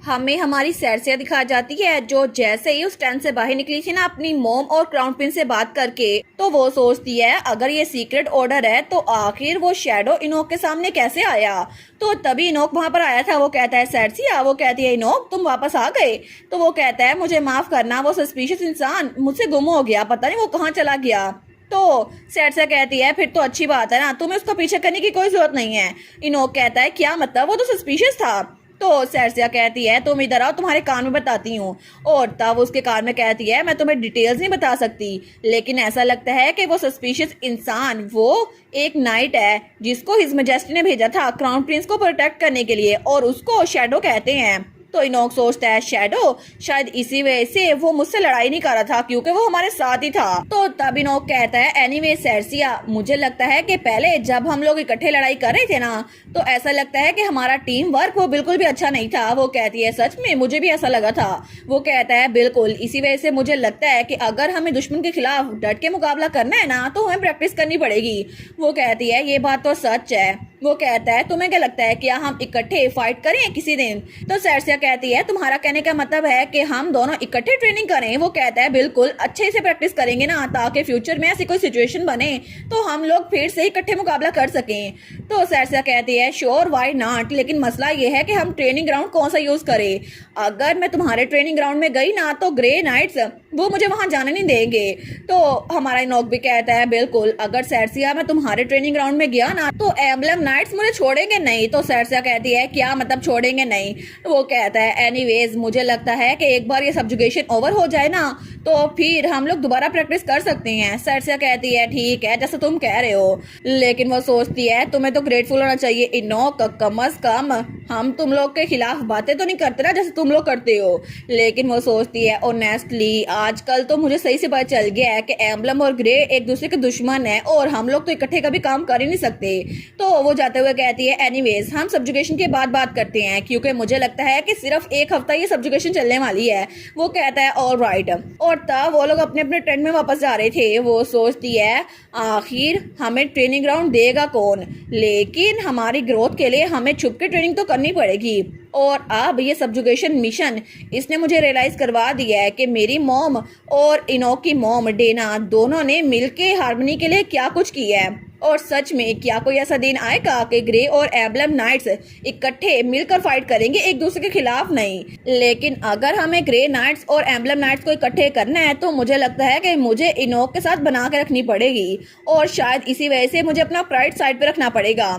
हमें हमारी सैरसिया दिखा जाती है जो जैसे ही उस टेंट से बाहर निकली थी ना अपनी मोम और क्राउन प्रिंस से बात करके, तो वो सोचती है अगर ये सीक्रेट ऑर्डर है तो आखिर वो शैडो इनोक के सामने कैसे आया। तो तभी इनोक वहां पर आया था। वो कहता है सैरसिया, वो कहती है इनोक तुम वापस आ गए। तो वो कहता है मुझे माफ करना, वो सस्पिशियस इंसान मुझसे गुम हो गया, पता नहीं वो कहाँ चला गया। तो सैरसिया कहती है फिर तो अच्छी बात है ना, तुम्हें उसका पीछे करने की कोई जरूरत नहीं है। इनोक कहता है क्या मतलब, वो तो सस्पिशियस था। तो सैरसिया कहती है तुम इधर आओ, तुम्हारे कान में बताती हूँ। और तब उसके कान में कहती है मैं तुम्हें डिटेल्स नहीं बता सकती, लेकिन ऐसा लगता है कि वो सस्पिशियस इंसान वो एक नाइट है जिसको हिज मैजेस्टी ने भेजा था क्राउन प्रिंस को प्रोटेक्ट करने के लिए, और उसको शैडो कहते हैं। तो इनोक सोचता है शैडो शायद इसी वजह से वो मुझसे लड़ाई नहीं कर रहा था क्योंकि वो हमारे साथ ही था। तो तब इनोक कहता है एनीवे सैरसिया, मुझे लगता है कि पहले जब हम लोग इकट्ठे लड़ाई कर रहे थे ना तो ऐसा लगता है कि हमारा टीम वर्क वो बिल्कुल भी अच्छा नहीं था। वो कहती है सच में मुझे भी ऐसा लगा था। वो कहता है बिल्कुल इसी वजह से मुझे लगता है कि अगर हमें दुश्मन के खिलाफ डट के मुकाबला करना है ना तो हमें प्रैक्टिस करनी पड़ेगी। वो कहती है ये बात तो सच है। वो कहता है तुम्हें क्या लगता है क्या हम इकट्ठे फाइट करें किसी दिन। तो सैरसिया कहती है तुम्हारा कहने का मतलब है कि हम दोनों इकट्ठे ट्रेनिंग करें। वो कहता है बिल्कुल अच्छे से प्रैक्टिस करेंगे ना, ताकि फ्यूचर में ऐसी कोई सिचुएशन बने तो हम लोग फिर से इकट्ठे मुकाबला कर सकें। तो सैरसिया कहती है श्योर व्हाई नॉट, लेकिन मसला ये है कि हम ट्रेनिंग ग्राउंड कौन सा यूज करें। अगर मैं तुम्हारे ट्रेनिंग ग्राउंड में गई ना तो ग्रे नाइट्स वो मुझे वहां जाने नहीं देंगे। तो हमारा इनोक भी कहता है बिल्कुल अगर सैरसिया मैं तुम्हारे ट्रेनिंग ग्राउंड में गया ना तो एम्बलम नाइट्स मुझे छोड़ेंगे नहीं। तो सैरसिया कहती है क्या मतलब छोड़ेंगे नहीं। वो कहता है एनीवेज मुझे लगता है कि एक बार ये सब्जुगेशन ओवर हो जाए ना तो फिर हम लोग दोबारा प्रैक्टिस कर सकते हैं। सैरसिया कहती है ठीक है जैसे तुम कह रहे हो, लेकिन वो सोचती है तुम्हें तो ग्रेटफुल होना चाहिए इनोक, कम अज कम हम तुम लोग के खिलाफ बातें तो नहीं करते ना जैसे तुम लोग करते हो। लेकिन वो सोचती है ऑनेस्टली आजकल तो मुझे सही से पता चल गया है कि एम्बलम और ग्रे एक दूसरे के दुश्मन है और हम लोग तो इकट्ठे कभी काम कर ही नहीं सकते। तो वो जाते हुए कहती है एनीवेज हम सब्जुगेशन के बाद बात करते हैं क्योंकि मुझे लगता है कि सिर्फ एक हफ्ता ये सब्जुगेशन चलने वाली है। वो कहता है ऑल राइट। और तब वो लोग अपने अपने टेंट में वापस जा रहे थे। वो सोचती है आखिर हमें ट्रेनिंग ग्राउंड देगा कौन, लेकिन हमारी ग्रोथ के लिए हमें छुप के ट्रेनिंग तो करनी पड़ेगी। और अब ये सब्जुगेशन मिशन इसने मुझे रियलाइज करवा दिया है कि मेरी मॉम और इनोक की मॉम डेना दोनों ने मिलके हार्मनी के लिए क्या कुछ किया है। और सच में क्या कोई ऐसा दिन आएगा कि ग्रे और एम्बलम नाइट्स इकट्ठे मिलकर फाइट करेंगे एक दूसरे के खिलाफ नहीं। लेकिन अगर हमें ग्रे नाइट्स और एम्बलम नाइट्स को इकट्ठे करना है तो मुझे लगता है कि मुझे इनोक के साथ बना के रखनी पड़ेगी और शायद इसी वजह से मुझे अपना प्राइड साइड पे रखना पड़ेगा।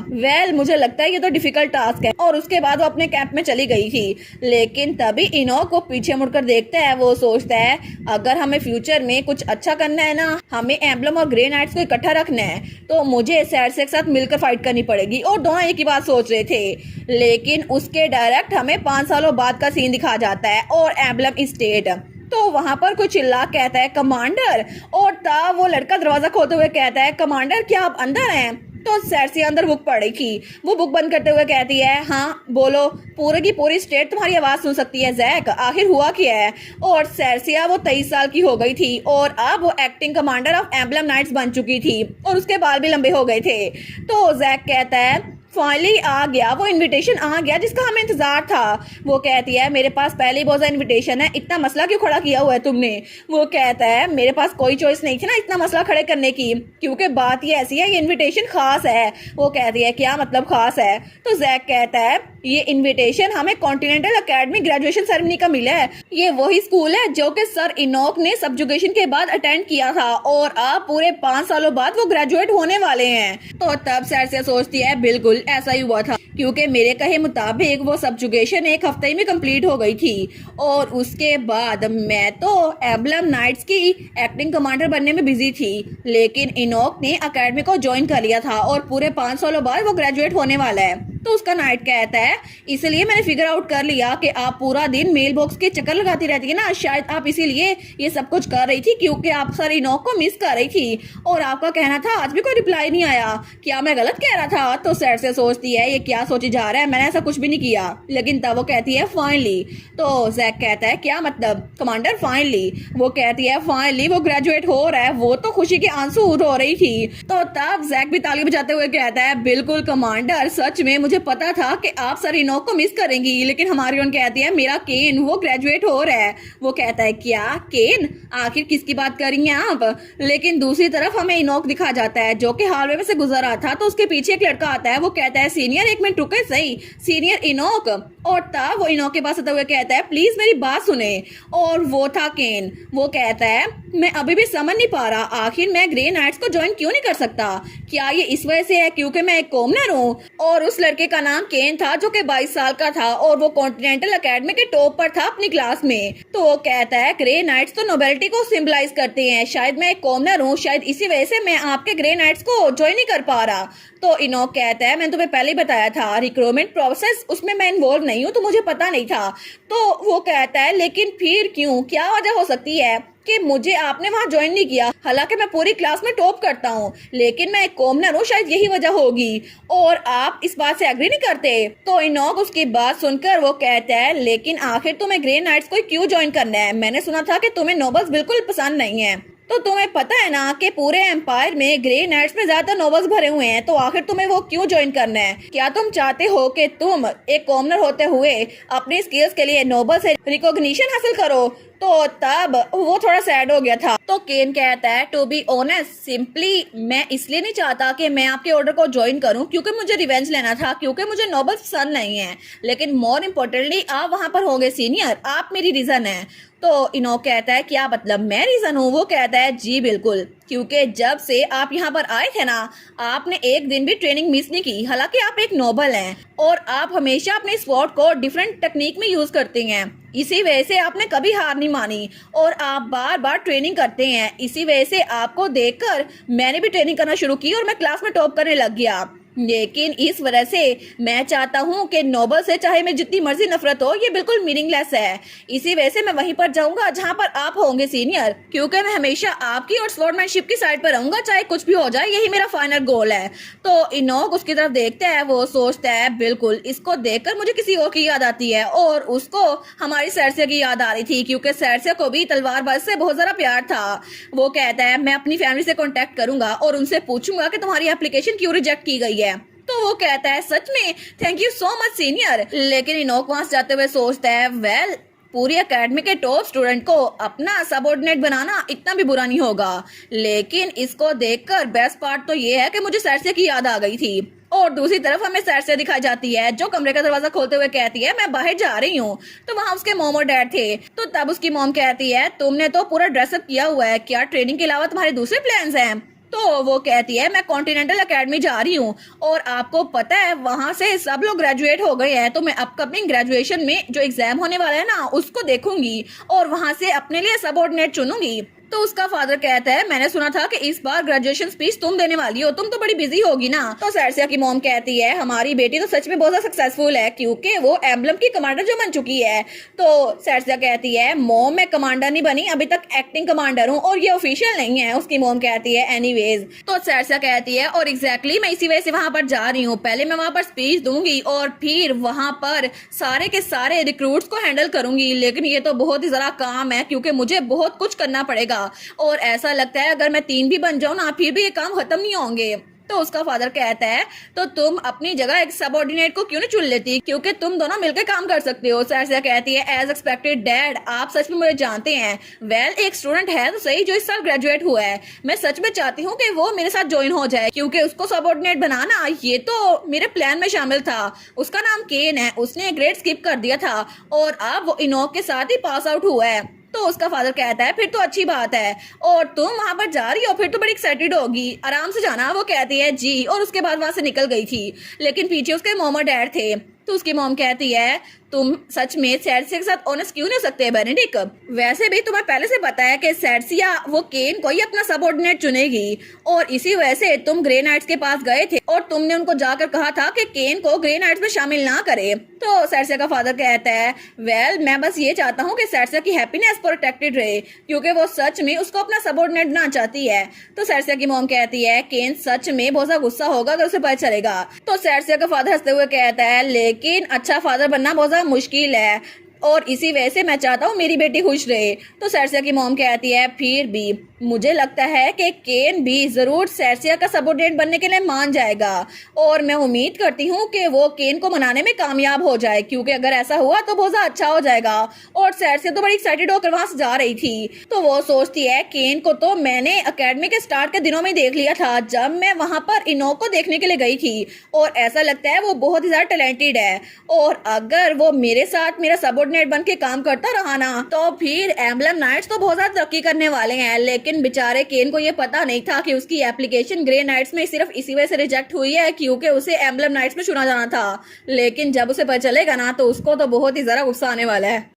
मुझे लगता है ये तो डिफिकल्ट टास्क है। और उसके बाद वो अपने कैंप में चली गई थी। लेकिन तभी इनोक को पीछे मुड़कर देखता है। वो सोचता है अगर हमें फ्यूचर में कुछ अच्छा करना है ना, हमें एम्बलम और ग्रे नाइट्स को इकट्ठा रखना है तो मुझे सैरसिया के साथ मिलकर फाइट करनी पड़ेगी। और दोनों एक ही बात सोच रहे थे। लेकिन उसके डायरेक्ट हमें 5 सालों बाद का सीन दिखा जाता है और एम्बलम स्टेट। तो वहां पर कोई चिल्ला कहता है कमांडर। और तब वो लड़का दरवाजा खोलते हुए कहता है कमांडर क्या आप अंदर हैं। तो सैरसिया अंदर बुक पढ़ी थी। वो बुक बंद करते हुए कहती है हाँ बोलो, पूरे की पूरी स्टेट तुम्हारी आवाज सुन सकती है जैक, आखिर हुआ क्या है। और सैरसिया वो 23 साल की हो गई थी और अब वो acting commander of Emblem Knights बन चुकी थी और उसके बाल भी लंबे हो गए थे। तो जैक कहता है फाइनली आ गया, वो इनविटेशन आ गया जिसका हमें इंतजार था। वो कहती है मेरे पास पहले ही बहुत सा इनविटेशन है, इतना मसला क्यों खड़ा किया हुआ है तुमने। वो कहता है मेरे पास कोई चॉइस नहीं थी ना इतना मसला खड़े करने की, क्योंकि बात ये ऐसी है ये इनविटेशन खास है। वो कहती है क्या मतलब खास है। तो जैक कहता है ये इनविटेशन हमें कॉन्टिनेंटल एकेडमी ग्रेजुएशन सेरेमनी का मिला है। ये वही स्कूल है जो कि सर इनोक ने सब्जुगेशन के बाद अटेंड किया था और अब पूरे 5 सालों बाद वो ग्रेजुएट होने वाले हैं। तो तब सैरसिया सोचती है बिल्कुल ऐसा ही हुआ था क्योंकि मेरे कहे मुताबिक वो सब्जुगेशन एक हफ्ते में कंप्लीट हो गई थी और उसके बाद मैं तो एम्बलम नाइट्स की एक्टिंग कमांडर बनने में बिजी थी। लेकिन इनोक ने एकेडमी को ज्वाइन कर लिया था और पूरे 5 सालों बाद वो ग्रेजुएट होने वाला है। तो उसका नाइट कहता है इसलिए मैंने फिगर आउट कर लिया कि आप पूरा दिन मेल बॉक्स के चक्कर लगाती रहती है ना, शायद आप इसीलिए ये सब कुछ कर रही थी क्योंकि आप सर इनोक को मिस कर रही थी और आपका कहना था आज भी कोई रिप्लाई नहीं आया। क्या मैं गलत कह रहा था। तो सैरसिया सोचती है ये क्या सोची जा रहा है, मैंने ऐसा कुछ भी नहीं किया। लेकिन तब वो कहती है फाइनली। तो जैक कहता है क्या मतलब कमांडर फाइनली। वो कहती है फाइनली वो ग्रेजुएट हो रहा है। वो तो खुशी के आंसू रो रही थी। तो तब जैक भी ताली बजाते हुए कहता है बिल्कुल कमांडर, सच में मुझे मुझे पता था कि आप सर इनोक को मिस करेंगी, लेकिन हमारी ओन कहती है मेरा केन वो ग्रेजुएट हो रहा है। वो कहता है क्या केन, आखिर किसकी बात कर रही हैं आप? लेकिन दूसरी तरफ हमें इनोक दिखा जाता है जो कि हालवे में से गुजर रहा था, तो उसके पीछे एक लड़का आता है। वो कहता है सीनियर एक मिनट रुके सही, सीनियर इनोक। और तब वो इनोक के पास आते हुए कहता है प्लीज मेरी बात सुने। और वो था केन। वो कहता है मैं अभी भी समझ नहीं पा रहा, आखिर मैं ग्रे नाइट्स को ज्वाइन क्यों नहीं कर सकता? क्या ये इस वजह से है क्योंकि मैं एक कॉमनर हूँ? और उस लड़के का नाम केन था जो कि 22 साल का था और वो कॉन्टिनेंटल एकेडमी के टॉप पर था अपनी क्लास में। तो वो कहता है ग्रे नाइट्स तो नोबेलिटी को सिंबलाइज करते हैं, शायद मैं एक कॉमनर हूँ, शायद इसी वजह से मैं आपके ग्रे नाइट्स को ज्वाइन नहीं कर पा रहा। तो इनोक कहता है मैंने तुम्हें पहले ही बताया था रिक्रूटमेंट प्रोसेस उसमें मैं इन्वॉल्व नहीं हूँ, तो मुझे पता नहीं था। तो वो कहता है लेकिन फिर क्यों, क्या वजह हो सकती है कि मुझे आपने वहां ज्वाइन नहीं किया? हालांकि मैं पूरी क्लास में टॉप करता हूँ, लेकिन मैं एक कॉमनर हूँ, शायद यही वजह होगी। और आप इस बात से एग्री नहीं करते? तो इनोक उसकी बात सुनकर वो कहता है लेकिन आखिर तुम्हें ग्रे नाइट्स को क्यों ज्वाइन करना है? मैंने सुना था कि तुम्हें नोबल्स बिल्कुल पसंद नहीं है। तो तुम्हें पता है ना कि पूरे एम्पायर में ग्रे नाइट्स में ज्यादा नोबल्स भरे हुए हैं, तो आखिर तुम्हें वो क्यों ज्वाइन करना है? क्या तुम चाहते हो कि तुम एक कॉमनर होते हुए अपनी स्किल्स के लिए नोबल से रिकॉग्निशन हासिल करो? तो तब वो थोड़ा सैड हो गया था। तो केन कहता है टू बी ऑनेस्ट सिंपली मैं इसलिए नहीं चाहता कि मैं आपके ऑर्डर को ज्वाइन करूं क्योंकि मुझे रिवेंज लेना था, क्योंकि मुझे नोबल पसंद नहीं है, लेकिन मोर इम्पोर्टेंटली आप वहां पर होंगे सीनियर, आप मेरी रीजन है। तो इनोक कहता है क्या मतलब मैं रीजन हूँ? वो कहता है जी बिल्कुल, क्योंकि जब से आप यहाँ पर आए थे ना आपने एक दिन भी ट्रेनिंग मिस नहीं की। हालांकि आप एक नोबल हैं और आप हमेशा अपने स्वॉर्ड को डिफरेंट टेक्निक में यूज करते हैं, इसी वजह से आपने कभी हार नहीं मानी और आप बार बार ट्रेनिंग करते हैं। इसी वजह से आपको देखकर मैंने भी ट्रेनिंग करना शुरू की और मैं क्लास में टॉप करने लग गया। लेकिन इस वजह से मैं चाहता हूँ कि नोबल से चाहे मेरी जितनी मर्जी नफरत हो ये बिल्कुल मीनिंगलेस है। इसी वजह से मैं वहीं पर जाऊंगा जहाँ पर आप होंगे सीनियर, क्योंकि मैं हमेशा आपकी और स्वॉर्डमैनशिप की साइड पर रहूंगा चाहे कुछ भी हो जाए, यही मेरा फाइनल गोल है। तो इनोक उसकी तरफ देखता है, वो सोचता है बिल्कुल इसको देखकर मुझे किसी और की याद आती है और उसको हमारी सरसिया की याद आ रही थी क्योंकि सरसिया को भी तलवारबाज से बहुत ज्यादा प्यार था। वो कहता है मैं अपनी फैमिली से कॉन्टेक्ट करूंगा और उनसे पूछूंगा कि तुम्हारी एप्लीकेशन क्यों रिजेक्ट की गई है। तो वो कहता है सच में thank you so much senior. लेकिन इनोक वहां जाते हुए सोचता है वेल पूरी एकेडमी के टॉप स्टूडेंट को अपना सबऑर्डिनेट बनाना इतना भी बुरा नहीं होगा। लेकिन इसको देखकर बेस्ट पार्ट तो ये है कि मुझे सरसे की याद आ गई थी। और दूसरी तरफ हमें सरसे दिखाई जाती है जो कमरे का दरवाजा खोलते हुए कहती है मैं बाहर जा रही हूँ। तो वहाँ उसके मॉम और डैड थे। तो तब उसकी मॉम कहती है तुमने तो पूरा ड्रेसअप किया हुआ है, क्या ट्रेनिंग के अलावा तुम्हारे दूसरे प्लान्स हैं? तो वो कहती है मैं कॉन्टिनेंटल एकेडमी जा रही हूँ और आपको पता है वहां से सब लोग ग्रेजुएट हो गए हैं, तो मैं अपकमिंग ग्रेजुएशन में जो एग्जाम होने वाला है ना उसको देखूंगी और वहां से अपने लिए सबऑर्डिनेट चुनूंगी। तो उसका फादर कहता है मैंने सुना था कि इस बार ग्रेजुएशन स्पीच तुम देने वाली हो, तुम तो बड़ी बिजी होगी ना। तो सरसिया की मॉम कहती है हमारी बेटी तो सच में बहुत ज्यादा सक्सेसफुल है क्योंकि वो एम्बलम की कमांडर जो बन चुकी है। तो सरसिया कहती है मॉम मैं कमांडर नहीं बनी, अभी तक एक्टिंग कमांडर हूँ और ये ऑफिशियल नहीं है। उसकी मॉम कहती है एनीवेज। तो सरसिया कहती है और एग्जैक्टली मैं इसी वजह से वहां पर जा रही हूँ, पहले मैं वहां पर स्पीच दूंगी और फिर वहां पर सारे के सारे रिक्रूट्स को हैंडल करूंगी। लेकिन ये तो बहुत ही जरा काम है क्योंकि मुझे बहुत कुछ करना पड़ेगा और ऐसा लगता है अगर मैं 3 भी बन जाऊं ना फिर भी ये काम खत्म नहीं होंगे। तो उसका फादर कहता है तो तुम अपनी जगह एक सबऑर्डिनेट को क्यों नहीं चुन लेती, क्योंकि तुम दोनों मिलकर काम कर सकते हो। सरसिया कहती है एज एक्सपेक्टेड डैड आप सच में मुझे जानते हैं। वेल एक स्टूडेंट है तो सही जो इस साल ग्रेजुएट हुआ है, मैं सच में चाहती हूँ कि वो मेरे साथ ज्वाइन हो जाए क्योंकि उसको सबऑर्डिनेट बनाना ये तो मेरे प्लान में शामिल था। उसका नाम केन है, उसने ग्रेड स्किप कर दिया था और अब वो इनोक के साथ ही पास आउट हुआ है। तो उसका फादर कहता है फिर तो अच्छी बात है और तुम वहां पर जा रही हो फिर तो बड़ी एक्साइटेड होगी, आराम से जाना। वो कहती है जी और उसके बाद वहां से निकल गई थी। लेकिन पीछे उसके मॉम और डैड थे। तो उसकी मॉम कहती है तुम सच में सरसिया के साथ ऑनेस्ट क्यों नहीं हो सकते बेनेडिक्ट? वैसे भी तुम्हें पहले से पता है कि सरसिया वो केन को ही अपना सबऑर्डिनेट चुनेगी और इसी वजह से तुम ग्रे नाइट्स के पास गए थे और तुमने उनको जाकर कहा था कि केन को ग्रे नाइट्स में शामिल ना करे। तो सरसिया का फादर कहता है वेल मैं बस ये चाहता हूँ कि सरसिया की हैप्पीनेस प्रोटेक्टेड रहे क्योंकि वो सच में उसको अपना सबऑर्डिनेट बनाना चाहती है। तो सरसिया की मॉम कहती है केन सच में बहुत ज्यादा गुस्सा होगा अगर उसे पता चलेगा। तो सरसिया का फादर हंसते हुए कहता है लेकिन अच्छा फादर बनना बहुत ज्यादा मुश्किल है, और इसी वजह से मैं चाहता हूँ मेरी बेटी खुश रहे। तो सेर्सिया की मॉम कहती है फिर भी मुझे लगता है कि केन भी जरूर सेर्सिया का सबऑर्डिनेट बनने के लिए मान जाएगा और मैं उम्मीद करती हूँ कि वो केन को मनाने में कामयाब हो जाए, क्योंकि अगर ऐसा हुआ तो बहुत अच्छा हो जाएगा। और सेर्सिया तो बड़ी एक्साइटेड होकर वहां से जा रही थी, तो वो सोचती है केन को तो मैंने अकेडमी के स्टार्ट के दिनों में देख लिया था जब मैं वहां पर इनोक को देखने के लिए गई थी, और ऐसा लगता है वो बहुत ही ज्यादा टैलेंटेड है। और अगर वो मेरे साथ मेरा सबऑर्डिनेट बन के काम करता रहा ना तो फिर एम्बलम नाइट्स तो बहुत ज्यादा तरक्की करने वाले हैं। लेकिन बेचारे केन को ये पता नहीं था कि उसकी एप्लीकेशन ग्रे नाइट्स में सिर्फ इसी वजह से रिजेक्ट हुई है क्योंकि उसे एम्बलम नाइट्स में चुना जाना था। लेकिन जब उसे पता चलेगा ना तो उसको तो बहुत ही ज्यादा गुस्सा आने वाला है।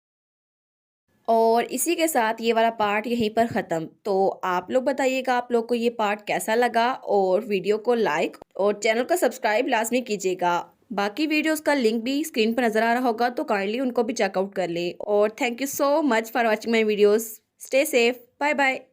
और इसी के साथ ये वाला पार्ट यहीं पर ख़त्म। तो आप लोग बताइएगा आप लोग को ये पार्ट कैसा लगा, और वीडियो को लाइक और चैनल को सब्सक्राइब लाजमी कीजिएगा। बाकी वीडियोस का लिंक भी स्क्रीन पर नज़र आ रहा होगा, तो काइंडली उनको भी चेकआउट कर ले। और thank you so much for watching my videos. Stay safe, bye bye.